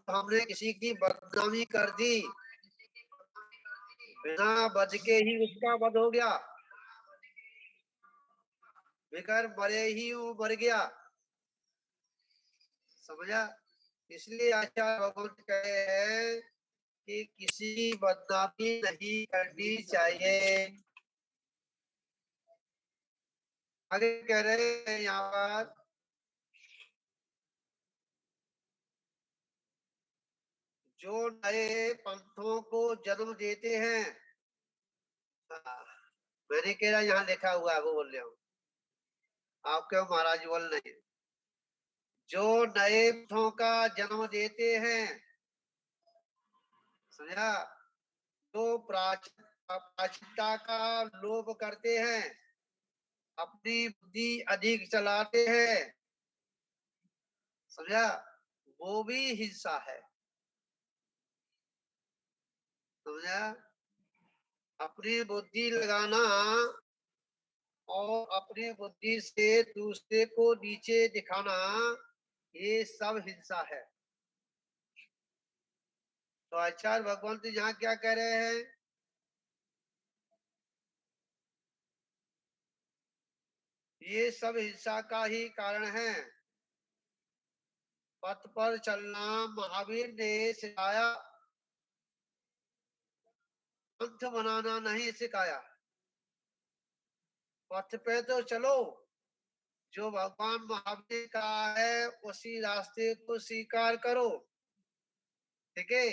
हमने किसी की बदनामी कर दी, बिना वध के ही उसका वध हो गया, बेकार मरे ही वो मर गया। समझा? इसलिए आचार्य भगवंत कहे हैं कि किसी की बदनामी नहीं करनी चाहिए। आगे कह रहे हैं यहाँ पर, जो नए पंथों को जन्म देते हैं, मैंने कह रहा यहाँ लिखा हुआ है, वो बोल रहा हूँ, आप क्यों महाराज बोल रहे हैं। जो नए पंथों का जन्म देते हैं, समझा, तो प्राचीनता का लोभ करते हैं, अपनी बुद्धि अधिक चलाते हैं, समझा, वो भी हिंसा है। समझा? अपनी बुद्धि लगाना और अपनी बुद्धि से दूसरे को नीचे दिखाना, ये सब हिंसा है। तो आचार्य भगवंत यहाँ क्या कह रहे हैं, ये सब हिंसा का ही कारण है। पथ पर चलना महावीर ने सिखाया, पंथ बनाना नहीं सिखाया। पथ पे तो चलो, जो भगवान महावीर का है उसी रास्ते को स्वीकार करो, ठीक है,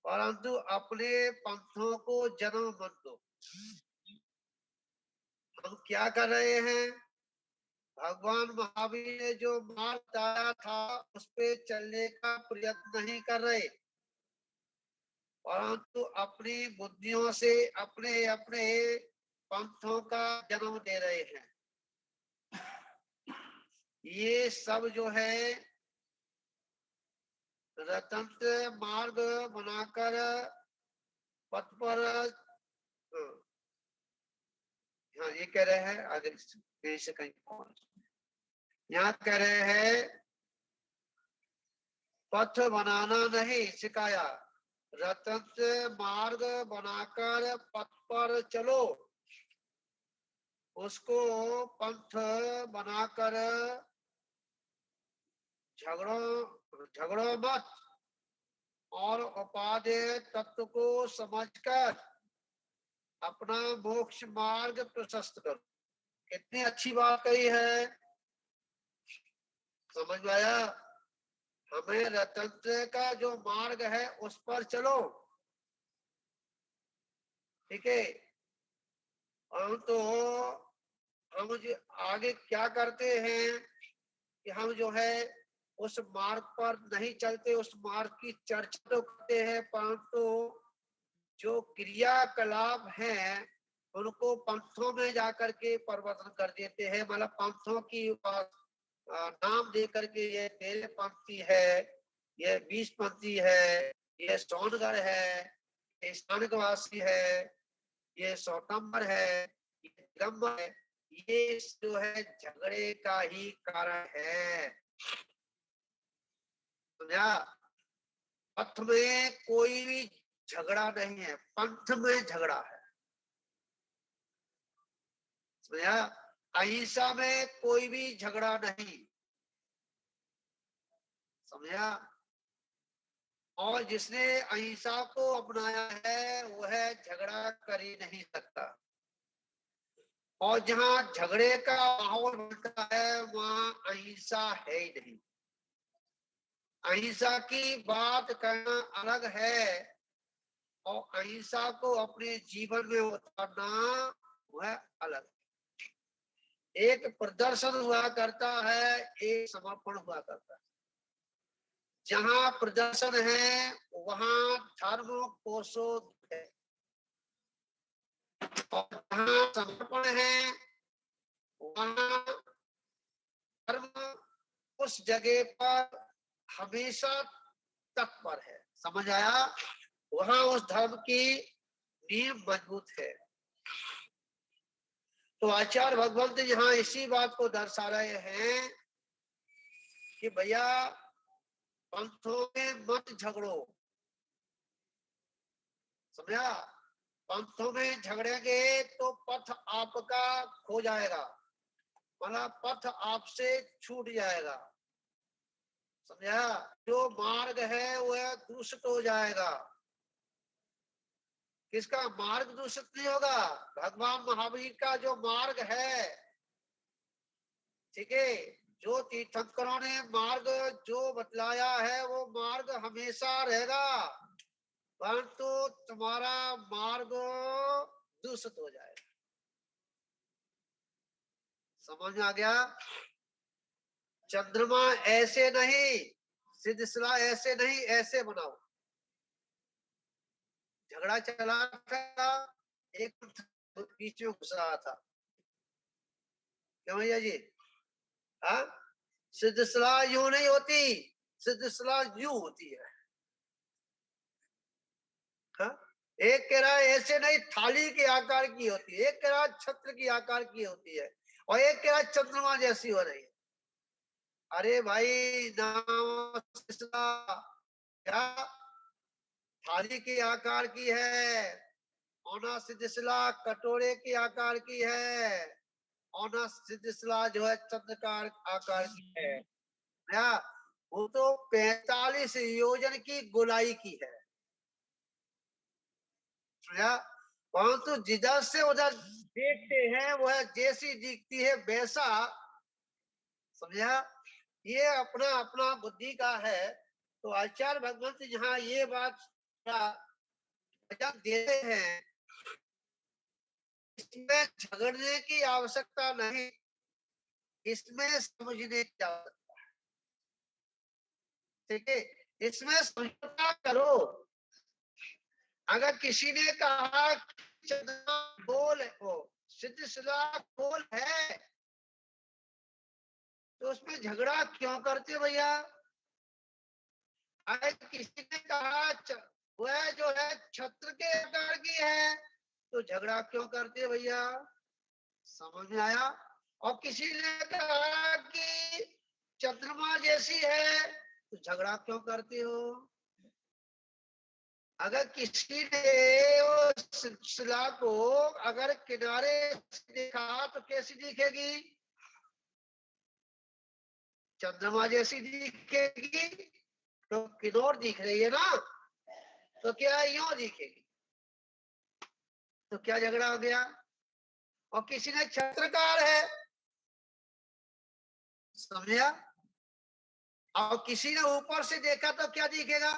परंतु अपने पंथों को जन्म मत दो। हम क्या कर रहे हैं, भगवान महावीर ने जो मार्ग बताया था उस पे चलने का प्रयत्न नहीं कर रहे, परंतु अपनी बुद्धियों से अपने अपने पंथों का जन्म दे रहे हैं। ये सब जो है स्वतंत्र मार्ग बनाकर पथ पर, हाँ ये कह रहे हैं आगे कहीं से कहीं, यहाँ कह रहे हैं पथ बनाना नहीं सिखाया, स्वतंत्र मार्ग बनाकर पथ पर चलो, उसको पंथ बनाकर झगड़ो मत, और उपादेय तत्व को समझकर अपना मोक्ष मार्ग प्रशस्त करो। कितनी अच्छी बात कही है, समझ में आया? हमें स्वतंत्र का जो मार्ग है उस पर चलो, ठीक है, हम तो हम जो आगे क्या करते हैं कि हम जो है उस मार्ग पर नहीं चलते, उस मार्ग की चर्चा तो करते हैं, परंतु जो क्रियाकलाप हैं उनको पंथों में जाकर के परिवर्तन कर देते हैं। मतलब पंथों की नाम दे करके ये तेरे पंथी है, ये 20 पंथी है, ये सोनगढ़ है, ये स्थानकवासी है, ये सौतंबर है, ये दिगंबर है, ये जो है झगड़े का ही कारण है। समझा? पथ में कोई भी झगड़ा नहीं है, पंथ में झगड़ा है। समझा? अहिंसा में कोई भी झगड़ा नहीं। समझा? और जिसने अहिंसा को अपनाया है वह झगड़ा कर ही नहीं सकता, और जहां झगड़े का माहौल बनता है वहां अहिंसा है ही नहीं। अहिंसा की बात करना अलग है और अहिंसा को अपने जीवन में उतारना वह अलग। एक प्रदर्शन हुआ करता है, एक समर्पण हुआ करता है। जहां प्रदर्शन है वहां धर्म कोसो है, और जहां समर्पण है वहां धर्म उस जगह पर हमेशा तत्पर है। समझ आया? वहां उस धर्म की नींव मजबूत है। तो आचार्य भगवंत यहाँ इसी बात को दर्शा रहे हैं कि भैया पंथों में मत झगड़ो, समझा। पंथों में झगड़ेंगे तो पथ आपका खो जाएगा, मतलब पथ आपसे छूट जाएगा, समझा। जो मार्ग है वह दूषित हो जाएगा। किसका मार्ग दूषित नहीं होगा? भगवान महावीर का जो मार्ग है, ठीक है, जो तीर्थंकरों ने मार्ग जो बतलाया है वो मार्ग हमेशा रहेगा, परंतु तुम्हारा मार्ग दूषित हो जाएगा। समझ में आ गया? चंद्रमा ऐसे नहीं, सिद्धशिला ऐसे नहीं, ऐसे बनाओ। झगड़ा चला था, एक बीच में घुस रहा था, क्यों भैया जी? हाँ, सिद्धशिला यूं नहीं होती, सिद्धशिला यूं होती है। हाँ? एक कह रहा है ऐसे नहीं, थाली के आकार की होती है, एक कह रहा है छत्र की आकार की होती है, और एक कह रहा है चंद्रमा जैसी हो रही है। अरे भाई नाम क्या थाली के आकार की है, औना सिद्धशिला कटोरे के आकार की है, औना सिद्धशिला जो है चंद्रकार आकार की है। या वो तो 45 योजन की गोलाई की है, परंतु जिधर से उधर देखते हैं वह जैसी दिखती है वैसा, समझा। ये अपना अपना बुद्धि का है। तो आचार्य भगवंत जहाँ ये बात देते हैं, इसमें झगड़ने की आवश्यकता नहीं, इसमें समझने की आवश्यकता है, ठीक है। इसमें समझौता करो। अगर किसी ने कहा चंद्रमा गोल है, वो सिद्धशिला गोल है, तो उसमें झगड़ा क्यों करते भैया? अगर किसी ने कहा वह जो है छत्र के आकार की है, तो झगड़ा क्यों करते भैया? समझ में आया? और किसी ने कहा कि चंद्रमा जैसी है, तो झगड़ा क्यों करते हो? अगर किसी ने वो शिला को अगर किनारे से देखा तो कैसी दिखेगी? चंद्रमा जैसी दिखेगी। तो किनोर दिख रही है ना, तो क्या यूं दिखेगी? तो क्या झगड़ा हो गया? और किसी ने छत्रकार है, समझा, और किसी ने ऊपर से देखा तो क्या दिखेगा?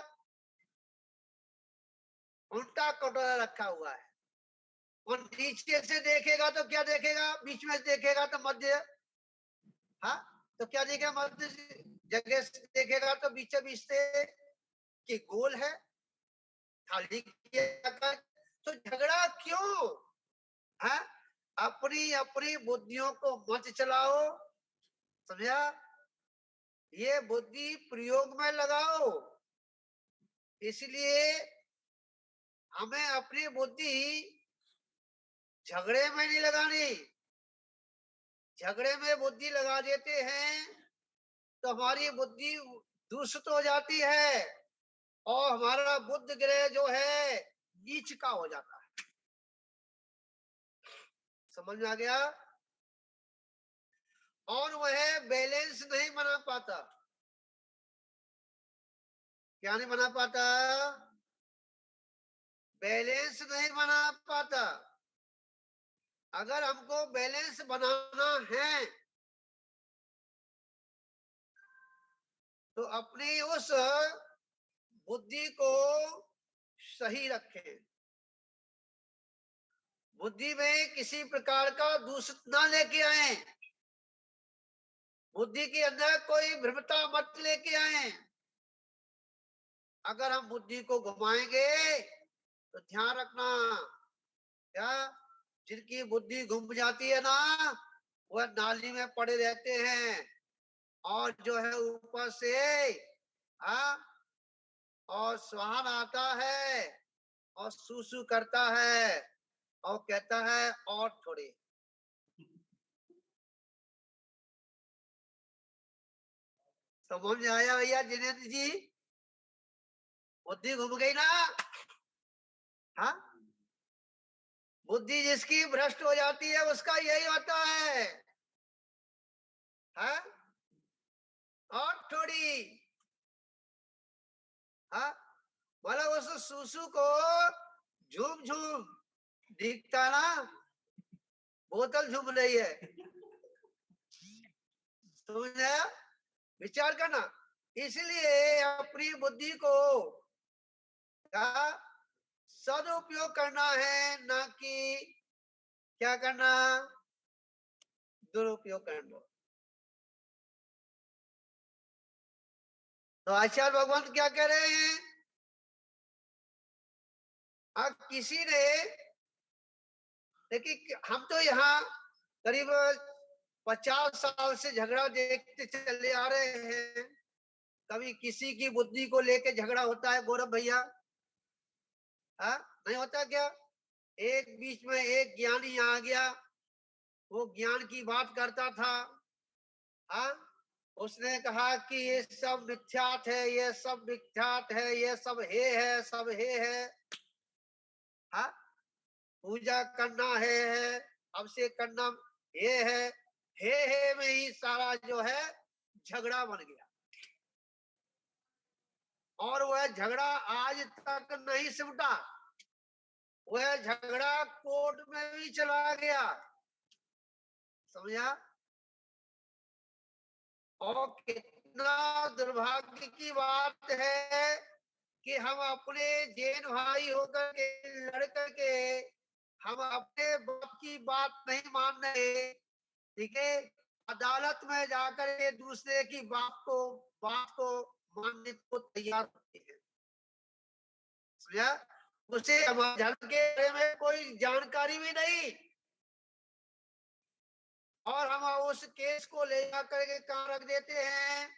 उल्टा कटोरा रखा हुआ है। और नीचे से देखेगा तो क्या देखेगा? बीच में से देखेगा तो मध्य, हाँ, तो क्या देखेगा? मध्य जगह से देखेगा तो बीचों बीच से कि गोल है, थाली की आकार। तो झगड़ा क्यों? हाँ, अपनी अपनी बुद्धियों को मत चलाओ, समझा। ये बुद्धि प्रयोग में लगाओ। इसलिए हमें अपनी बुद्धि झगड़े में नहीं लगानी। झगड़े में बुद्धि लगा देते हैं तो हमारी बुद्धि दूषित हो जाती है, और हमारा बुद्ध ग्रह जो है नीच का हो जाता है। समझ में आ गया? और वह बैलेंस नहीं बना पाता। क्या नहीं बना पाता? बैलेंस नहीं बना पाता। अगर हमको बैलेंस बनाना है तो अपनी उस बुद्धि को सही रखें। बुद्धि में किसी प्रकार का दूषित ना लेके आए, बुद्धि के अंदर कोई भ्रमता मत लेके आए। अगर हम बुद्धि को घुमाएंगे तो ध्यान रखना, क्या जिनकी बुद्धि घूम जाती है ना, वह नाली में पड़े रहते हैं, और जो है ऊपर से और सुहान आता है और सूसू करता है और कहता है और थोड़ी। समझ में आया भैया जिनेन्द्र जी? बुद्धि घूम गई ना? हाँ, बुद्धि जिसकी भ्रष्ट हो जाती है उसका यही होता है। हाँ? और थोड़ी, हाँ, मतलब उस सुसु को झूम झूम दिखता ना, बोतल झूम रही है। समझा? विचार करना। इसलिए अपनी बुद्धि को का सदुपयोग करना है, ना कि क्या करना, दुरुपयोग करना। तो आचार्य भगवान क्या कह रहे हैं? अब किसी ने, देखिए हम तो यहाँ करीब 50 साल से झगड़ा देखते चले आ रहे हैं। कभी किसी की बुद्धि को लेके झगड़ा होता है गौरव भैया? हाँ, नहीं होता क्या? एक बीच में एक ज्ञानी आ गया, वो ज्ञान की बात करता था। हाँ, उसने कहा कि ये सब मिथ्यात है, ये सब मिथ्यात है, ये सब है, सब है। हाँ, पूजा करना है, अब से करना ये है में ही सारा जो है झगड़ा बन गया। और वह झगड़ा आज तक नहीं सिमटा, वह झगड़ा कोर्ट में भी चला गया। समझा? और कितना दुर्भाग्य की बात है कि हम अपने जैन भाई होकर के लड़ करके हम अपने बाप की बात नहीं मान रहे। ठीक है, अदालत में जाकर के दूसरे की बात को मानने को तैयार होते हैं। समझा? उसे हमारे धर्म के बारे में कोई जानकारी भी नहीं, और हम उस केस को ले जाकर के कहाँ रख देते हैं,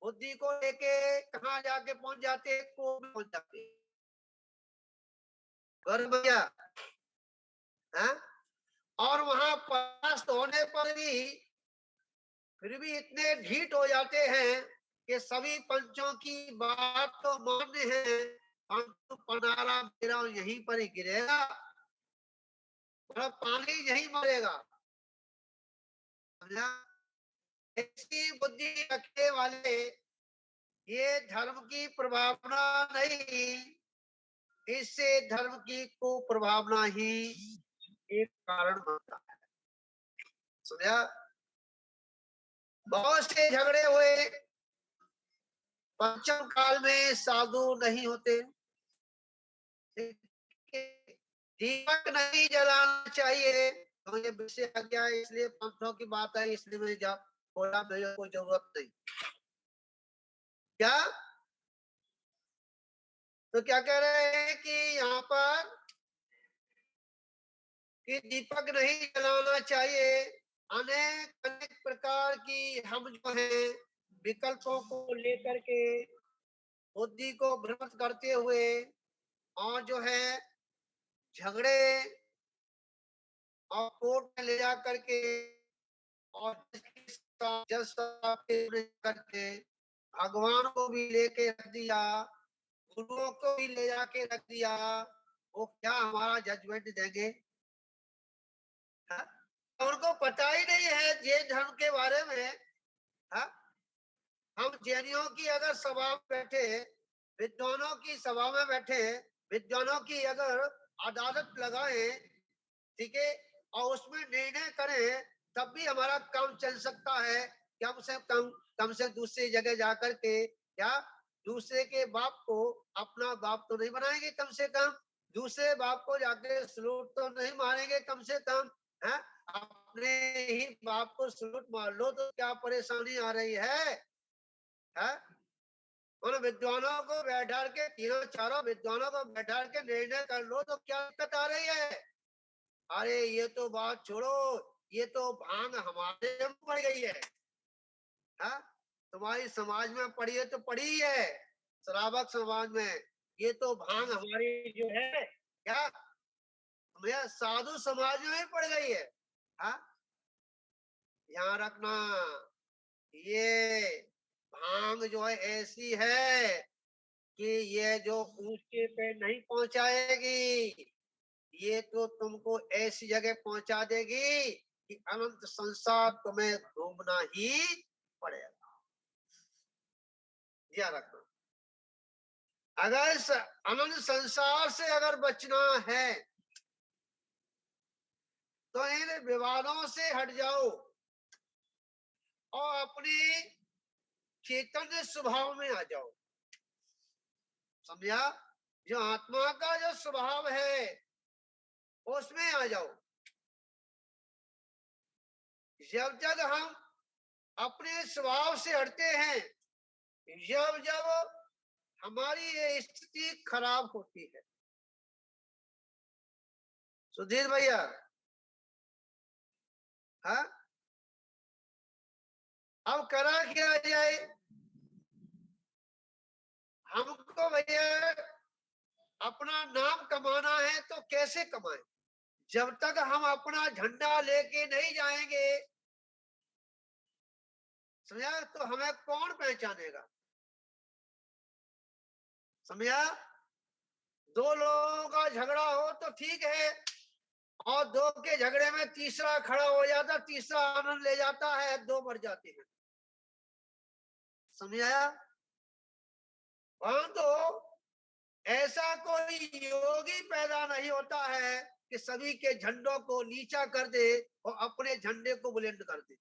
बुद्धि को लेके कहाँ जाके पहुंच जाते हैं, को पहुंच जाते हैं। भैया, हाँ? और वहां परास्त होने पर भी फिर भी इतने ढीठ हो जाते हैं कि सभी पंचों की बात तो मान्य है, परंतु पनारा मेरा यहीं पर ही गिरेगा, मतलब पानी यहीं मरेगा। समझा? ऐसी बुद्धि रखने वाले, ये धर्म की प्रभावना नहीं, इससे धर्म की कुप्रभावना ही एक कारण बनता है। समझा? बहुत से झगड़े हुए, पंचम काल में साधु नहीं होते। दीपक नहीं जलाना चाहिए, तो ये विषय आ गया, इसलिए पंथों की बात है, इसलिए मैं जब बोला मेरे को जरूरत नहीं। क्या? तो क्या कह रहे हैं कि यहाँ पर कि दीपक नहीं जलाना चाहिए। अनेक अनेक प्रकार की हम जो है विकल्पों को लेकर के बुद्धि को भ्रमित करते हुए और जो है झगड़े और कोर्ट में ले जा करके और जज करके भगवान को भी लेके रख दिया, गुरुओं को भी ले जाके रख दिया, वो क्या हमारा जजमेंट देंगे? हाँ? उनको पता ही नहीं है जैन धर्म के बारे में। हाँ? हम जैनियों की अगर सभा में बैठे, विद्वानों की सभा में बैठे, विद्वानों की अगर अदालत लगाए, ठीक है, और उसमें निर्णय करें, तब भी हमारा काम चल सकता है। कम से दूसरी जगह जाकर के क्या दूसरे के बाप को अपना बाप तो नहीं बनाएंगे, कम से कम दूसरे बाप को जाके सलूट तो नहीं मारेंगे, कम से कम है? अपने ही बाप को सलूट मार लो तो क्या परेशानी आ रही है? उन विद्वानों को बैठा के, तीनों चारों विद्वानों को बैठा के निर्णय कर लो तो क्या दिक्कत आ रही है? अरे ये तो बात छोड़ो, ये तो भांग हमारे में पड़ गई है। हाँ? तुम्हारी समाज में पड़ी है तो पड़ी है, श्रावक समाज में। ये तो भांग हमारी जो है क्या तुम्हें साधु समाज में ही पड़ गई है। हाँ? ध्यान रखना, ये मांग जो है ऐसी है कि ये जो ऊंचे पे नहीं पहुंचाएगी, ये तो तुमको ऐसी जगह पहुंचा देगी कि अनंत संसार तुम्हें घूमना ही पड़ेगा। ध्यान रखना, अगर अनंत संसार से अगर बचना है तो इन विवादों से हट जाओ और अपने चैतन्य स्वभाव में आ जाओ। समझा? जो आत्मा का जो स्वभाव है उसमें आ जाओ। जब जब हम अपने स्वभाव से हटते हैं, जब जब हमारी ये स्थिति खराब होती है। सुधीर भैया, हाँ, अब करा क्या जाए? हमको भैया अपना नाम कमाना है तो कैसे कमाएं? जब तक हम अपना झंडा लेके नहीं जाएंगे, समझा, तो हमें कौन पहचानेगा? समझा? दो लोगों का झगड़ा हो तो ठीक है, और दो के झगड़े में तीसरा खड़ा हो जाता, तीसरा आनंद ले जाता है, दो मर जाते हैं। समझाया? वहां तो ऐसा कोई योगी पैदा नहीं होता है कि सभी के झंडों को नीचा कर दे और अपने झंडे को बुलंद कर दे।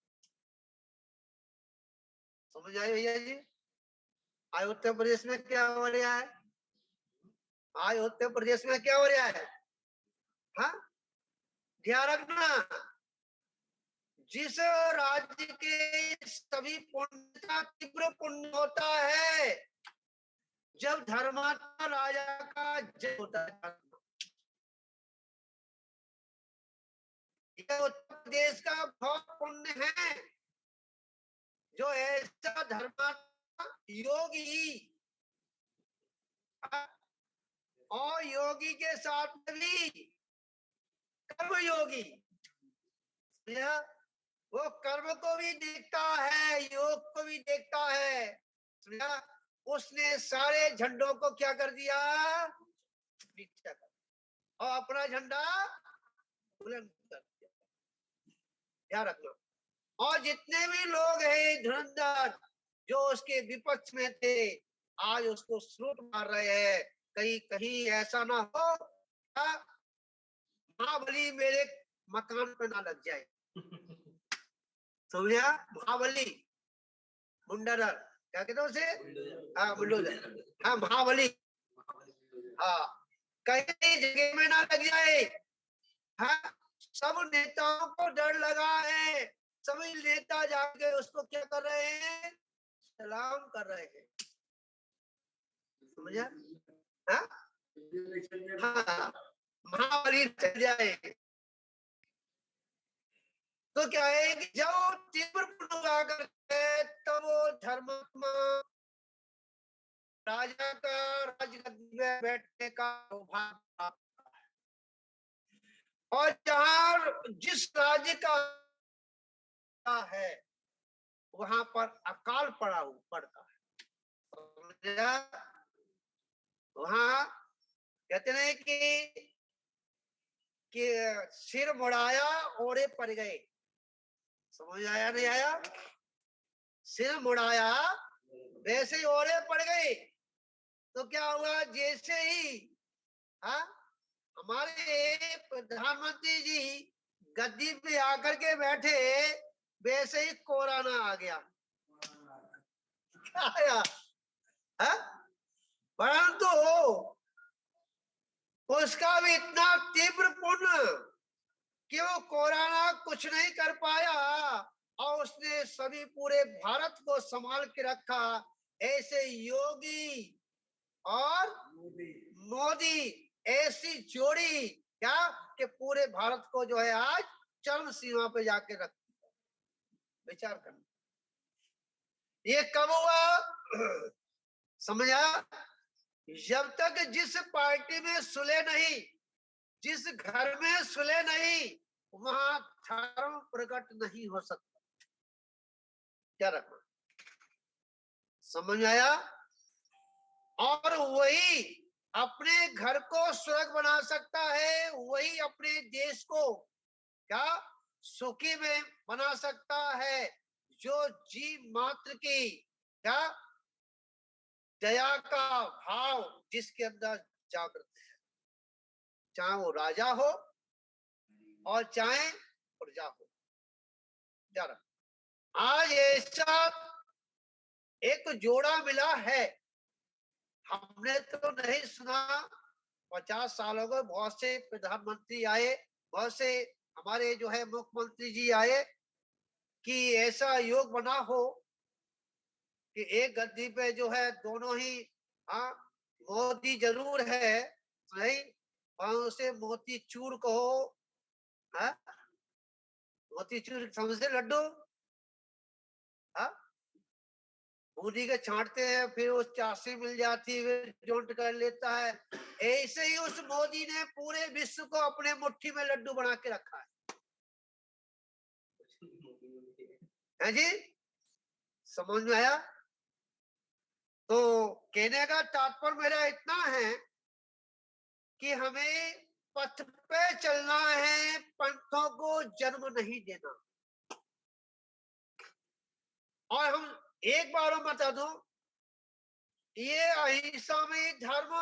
समझ आए भैया जी? आज उत्तर प्रदेश में क्या हो रहा है? आज उत्तर प्रदेश में क्या हो रहा है? हाँ, ध्यान रखना, जिस राज्य के सभी पुण्य का तीव्र पुण्य होता है जब धर्मात्मा राजा का जय होता है। यह उत्तर प्रदेश का बहुत पुण्य है, जो ऐसा धर्मात्मा योगी, और योगी के साथ भी कर्म योगी, वो कर्म को भी देखता है, योग को भी देखता है। उसने सारे झंडों को क्या कर दिया? नीचा कर, और अपना झंडा बुलंद कर दिया। ध्यान रखना। और जितने भी लोग हैं धुरंधर जो उसके विपक्ष में थे, आज उसको सलूट मार रहे हैं। कहीं कहीं ऐसा ना हो महाबली मेरे मकान पे ना लग जाए। समझा? महाबली, मुंडर, क्या कहते हैं उसे? हाँ, बुलडोजर। हाँ, महाबली, हाँ, कहीं जगह में ना लग जाए। हाँ, सब नेताओं को डर लगा है, सभी नेता जाके उसको क्या कर रहे हैं? सलाम कर रहे हैं। समझा? हाँ, हाँ, महाबली चल जाए तो क्या है कि जब तीव्र पुण्य करते तब वो धर्मात्मा राजा का राजगद्दी में बैठने का सौभाग्य प्राप्त होता है। और जहां जिस राज्य का है वहां पर अकाल पड़ता है। वहां कहते हैं कि सिर मुड़ाया ओढ़े पड़ गए। समझ आया नहीं आया? सिर मुड़ाया वैसे ही ओढ़े पड़ गए। तो क्या हुआ? जैसे ही हाँ हमारे प्रधानमंत्री जी गद्दी पे आकर के बैठे, वैसे ही कोरोना आ गया। क्या आया? परंतु उसका भी इतना तीव्र पुण्य कि वो कोरोना कुछ नहीं कर पाया, और उसने सभी पूरे भारत को संभाल के रखा। ऐसे योगी और मोदी ऐसी जोड़ी क्या कि पूरे भारत को जो है आज चरम सीमा पे जाके रख। विचार करना, ये कब हुआ? समझा? जब तक जिस पार्टी में सुलह नहीं, जिस घर में सुलह नहीं, वहां धर्म प्रकट नहीं हो सकता। क्या रखना? समझ में आया? और वही अपने घर को स्वर्ग बना सकता है, वही अपने देश को क्या सुखी में बना सकता है, जो जीव मात्र की क्या दया का भाव जिसके अंदर जागृत है, चाहे वो राजा हो और चाहे प्रजा हो। जरा आज ऐसा एक जोड़ा मिला है, हमने तो नहीं सुना। 50 साल हो गए, बहुत से प्रधानमंत्री आए, बहुत से हमारे जो है मुख्यमंत्री जी आए, कि ऐसा योग बना हो कि एक गद्दी पे जो है दोनों ही, हाँ मोदी जरूर है नहीं, और उसे मोती चूर कहो, हाँ मोती चूर समझे लड्डू, हाँ बूंदी के छांटते हैं, फिर उस चाशनी मिल जाती है, फिर जोंट कर लेता है। ऐसे ही उस मोदी ने पूरे विश्व को अपने मुट्ठी में लड्डू बना के रखा है जी। समझ में आया? तो कहने का तात्पर्य मेरा इतना है कि हमें पथ पे चलना है, पंथों को जन्म नहीं देना। और हम एक बार बता दूं, ये अहिंसा में धर्म,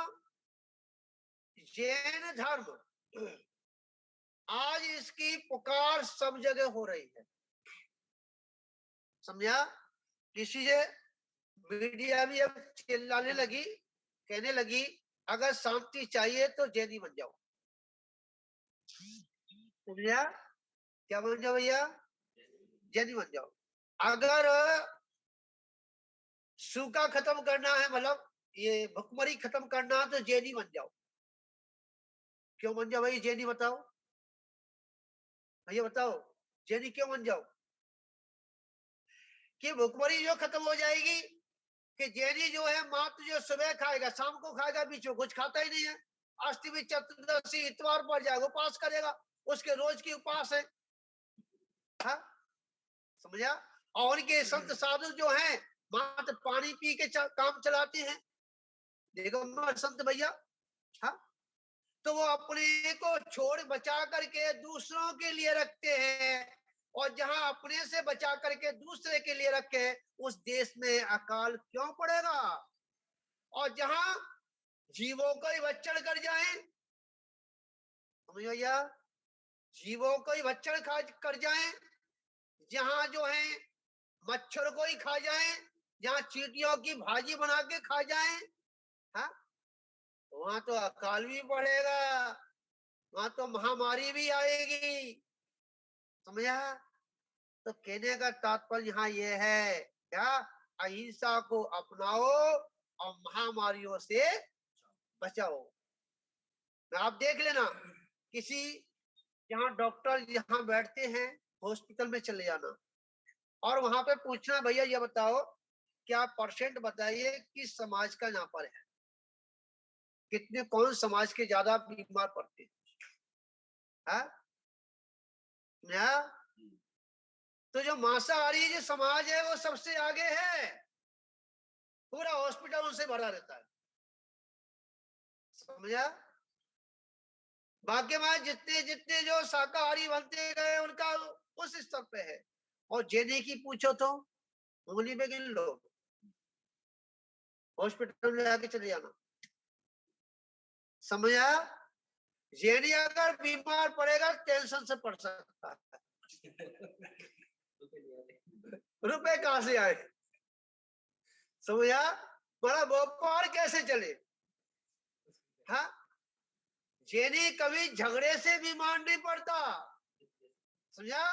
जैन धर्म, आज इसकी पुकार सब जगह हो रही है। समझा? किसी से मीडिया भी अब चिल्लाने लगी, कहने लगी अगर शांति चाहिए तो जैनी बन जाओ। समझा? क्या बन जाओ भैया? जैनी बन जाओ। अगर सूखा खत्म करना है, मतलब ये भुखमरी खत्म करना है, तो जैनी बन जाओ। क्यों बन जाओ भाई जैनी, बताओ भैया, बताओ जैनी क्यों बन जाओ? कि भुखमरी जो खत्म हो जाएगी, कि जैनी जो है मात्र जो सुबह खाएगा, शाम को खाएगा, बीच में कुछ खाता ही नहीं है, अष्टमी चतुर्दशी इतवार पर जाएगा उपास करेगा, उसके रोज की उपास है। हाँ समझा? और उनके संत साधु जो हैं मात्र पानी पी के काम चलाते हैं, देखो संत भैया। हाँ तो वो अपने को छोड़ बचा करके दूसरों के लिए रखते हैं, और जहां अपने से बचा करके दूसरे के लिए रखे, उस देश में अकाल क्यों पड़ेगा? और जहां जीवों को ही भक्षण कर जाए, समझ भैया, जीवों को ही भक्षण कर जाए, जहां जो है मच्छर को ही खा जाए, जहां चींटियों की भाजी बना के खा जाए, हाँ वहां तो अकाल भी पड़ेगा, वहां तो महामारी भी आएगी। समझा? तो कहने का तात्पर्य यहाँ ये है क्या, अहिंसा को अपनाओ और महामारियों से बचाओ। आप देख लेना, किसी जहाँ डॉक्टर जहाँ बैठते हैं, हॉस्पिटल में चले जाना और वहां पे पूछना भैया ये बताओ क्या परसेंट बताइए किस समाज का यहाँ पर है, कितने कौन समाज के ज्यादा बीमार पड़ते हैं? तो जो मांसाहारी जो समाज है वो सबसे आगे है, पूरा हॉस्पिटल उनसे भरा रहता है। समझा? बाकी में जितने जितने जो शाकाहारी बनते गए उनका उस स्तर पे है, और जेने की पूछो तो उंगली में गिन लो, हॉस्पिटल में आके चले जाना। समझा? जेनी अगर बीमार पड़ेगा टेंशन से पड़ सकता है, रुपए कहां से आए? समझा? बड़ा व्यापार कैसे चले? हाँ जेनी कभी झगड़े से बीमार नहीं पड़ता। समझा?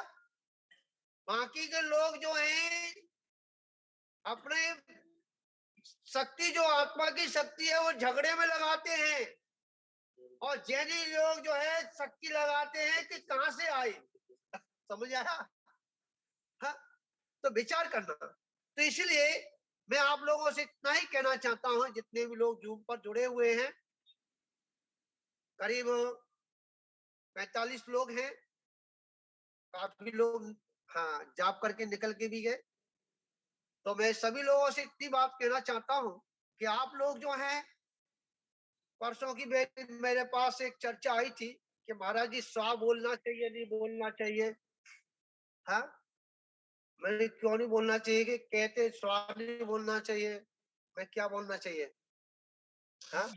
बाकी के लोग जो हैं अपने शक्ति, जो आत्मा की शक्ति है, वो झगड़े में लगाते हैं, और जैनी लोग जो है शक्ति लगाते हैं कि कहां से आई। समझ आया? हाँ तो विचार करना। तो इसलिए मैं आप लोगों से इतना ही कहना चाहता हूं, जितने भी लोग जूम पर जुड़े हुए हैं, करीब 45 लोग हैं, काफी लोग हाँ जॉब करके निकल के भी गए, तो मैं सभी लोगों से इतनी बात कहना चाहता हूं कि आप लोग जो हैं, परसों की मेरे पास एक चर्चा आई थी कि महाराज जी स्वा बोलना चाहिए नहीं बोलना चाहिए। हाँ, मैंने क्यों नहीं बोलना चाहिए, कि कहते स्वा नहीं बोलना चाहिए, मैं क्या बोलना चाहिए? हाँ,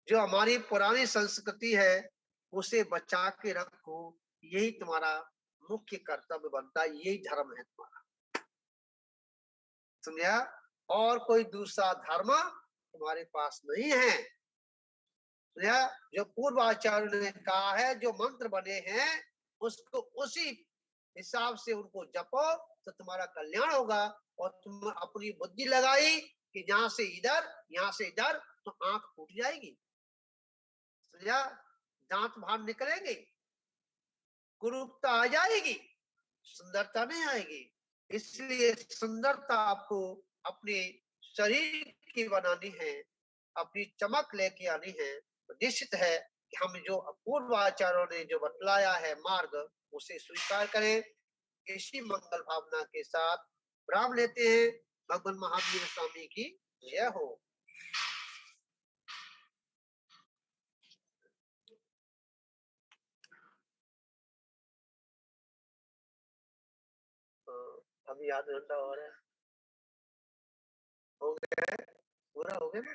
जो हमारी पुरानी संस्कृति है उसे बचा के रखो, यही तुम्हारा मुख्य कर्तव्य बनता है, यही धर्म है तुम्हारा। समझा? और कोई दूसरा धर्म तुम्हारे पास नहीं है। समझा? जो पूर्वाचार्य ने कहा है, जो मंत्र बने हैं, उसको उसी हिसाब से उनको जपो तो तुम्हारा कल्याण होगा। और तुम अपनी बुद्धि लगाई कि यहाँ से इधर, यहाँ से इधर, तो आंख फूट जाएगी। समझा? दांत बाहर निकलेंगे, कुरूपता आ जाएगी, सुंदरता नहीं आएगी। इसलिए सुंदरता आपको अपने शरीर की बनानी है, अपनी चमक लेके आनी है। तो निश्चित है कि हम जो पूर्वाचार्यों ने जो बतलाया है मार्ग, उसे स्वीकार करें। इसी मंगल भावना के साथ विराम लेते हैं। भगवान महावीर स्वामी की जय हो। अभी आधा घंटा हो रहा है, हो गया, पूरा हो गया ना?